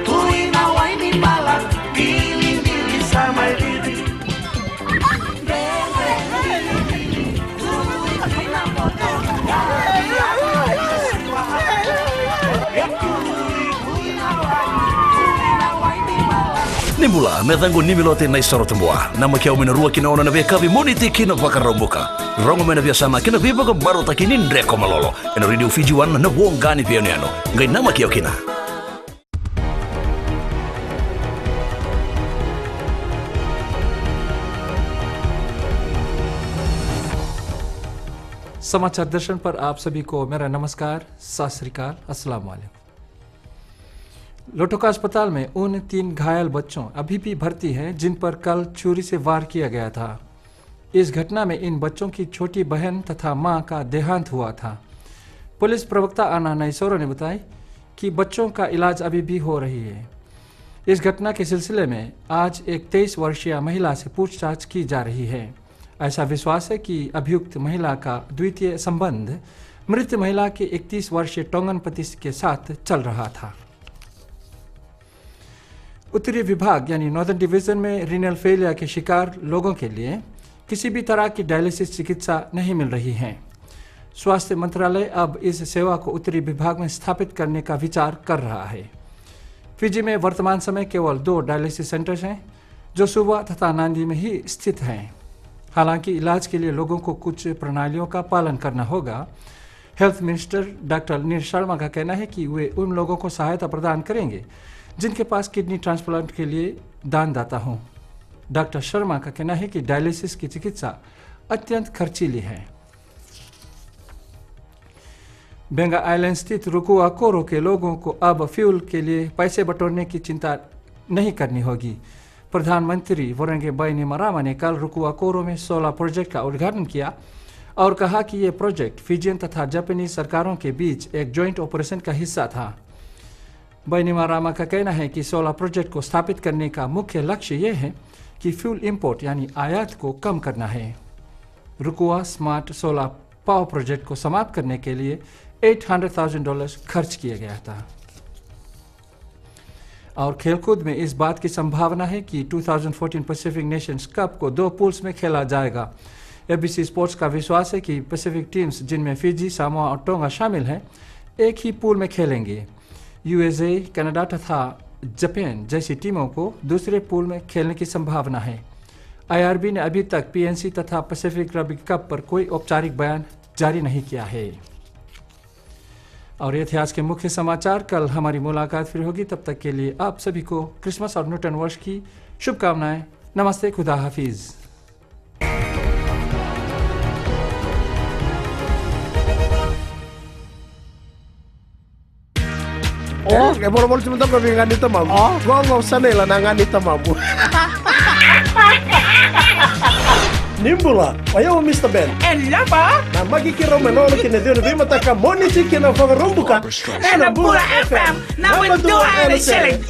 Kuinawai ni mala, dili sama diri. Nimbula, metangu nimilote na isoro tembua. Nama kia uminarua kina ona na veka vimuniti kina wakaromuka. Rongo mena vya sama kina vibaga baro takini ndreko malolo. Ena radio Fiji wana na wongani vya niano. Ngai nama kia kina. समाचार दर्शन पर आप सभी को मेरा नमस्कार, सत श्री अकाल, अस्सलाम वालेकुम। लोटोका अस्पताल में उन 3 घायल बच्चों अभी भी भर्ती हैं जिन पर कल छुरी से वार किया गया था। इस घटना में इन बच्चों की छोटी बहन तथा मां का देहांत हुआ था। पुलिस प्रवक्ता आना नाइसोरो ने बताया कि बच्चों का इलाज अभी भी हो रही है। इस घटना के सिलसिले में आज एक 23 वर्षीय महिला से पूछताछ की जा रही है। ऐसा विश्वास है कि अभियुक्त महिला का द्वितीय संबंध मृत महिला के 31 वर्षीय टोंगन पति के साथ चल रहा था। उत्तरी विभाग यानी नॉर्दर्न डिवीजन में रीनल फेलियर के शिकार लोगों के लिए किसी भी तरह की डायलिसिस चिकित्सा नहीं मिल रही है। स्वास्थ्य मंत्रालय अब इस सेवा को उत्तरी विभाग में स्थापित करने का विचार कर रहा है। फिजी में वर्तमान समय केवल 2 डायलिसिस सेंटर्स हैं जो सुबह तथा नांदी में ही स्थित हैं। हालांकि इलाज के लिए लोगों को कुछ प्रणालियों का पालन करना होगा। हेल्थ मिनिस्टर डॉक्टर नीर शर्मा का कहना है कि वे उन लोगों को सहायता प्रदान करेंगे जिनके पास किडनी ट्रांसप्लांट के लिए दानदाता हों। डॉक्टर शर्मा का कहना है कि डायलिसिस की चिकित्सा अत्यंत खर्चीली है। बेंगा आइलैंड स्थित रुकुआ कोरो के लोगों को अब फ्यूल के लिए पैसे बटोरने की चिंता नहीं करनी होगी। प्रधानमंत्री वोरेंगे बैनिमरामा ने कल रुकुआ कोरो में सोलर प्रोजेक्ट का उद्घाटन किया और कहा कि ये प्रोजेक्ट फिजियन तथा जापानीज सरकारों के बीच एक जॉइंट ऑपरेशन का हिस्सा था। बैनिमरामा का कहना है कि सोलर प्रोजेक्ट को स्थापित करने का मुख्य लक्ष्य ये है कि फ्यूल इंपोर्ट यानी आयात को कम करना है। रुकुआ स्मार्ट सोलर पावर प्रोजेक्ट को समाप्त करने के लिए $800,000 खर्च किया गया था। और खेलकूद में इस बात की संभावना है कि 2014 पैसिफिक नेशंस कप को 2 पूल्स में खेला जाएगा। एबीसी स्पोर्ट्स का विश्वास है कि पैसिफिक टीम्स जिनमें फिजी, सामोआ और टोंगा शामिल हैं एक ही पूल में खेलेंगे। यूएसए, कनाडा तथा जापान जैसी टीमों को दूसरे पूल में खेलने की संभावना है। आईआरबी ने अभी तक पीएनसी तथा पैसिफिक रग्बी कप पर कोई औपचारिक बयान जारी नहीं किया है। और ये थे आज के मुख्य समाचार। कल हमारी मुलाकात फिर होगी। तब तक के लिए आप सभी को क्रिसमस और नूतन वर्ष की शुभकामनाएं। नमस्ते, खुदा हाफिज। Oh, kayak boro-boro sebentar kau bilang itu mamu. Gua nggak usah nih lanangan itu mamu. Nimbula, ayo Mr. Ben. Ella ba? Na magkikiro manolo kinadio na bimata ka moni chicken na fagarumbuka. Na Bula FM, na Mandua and Shilling.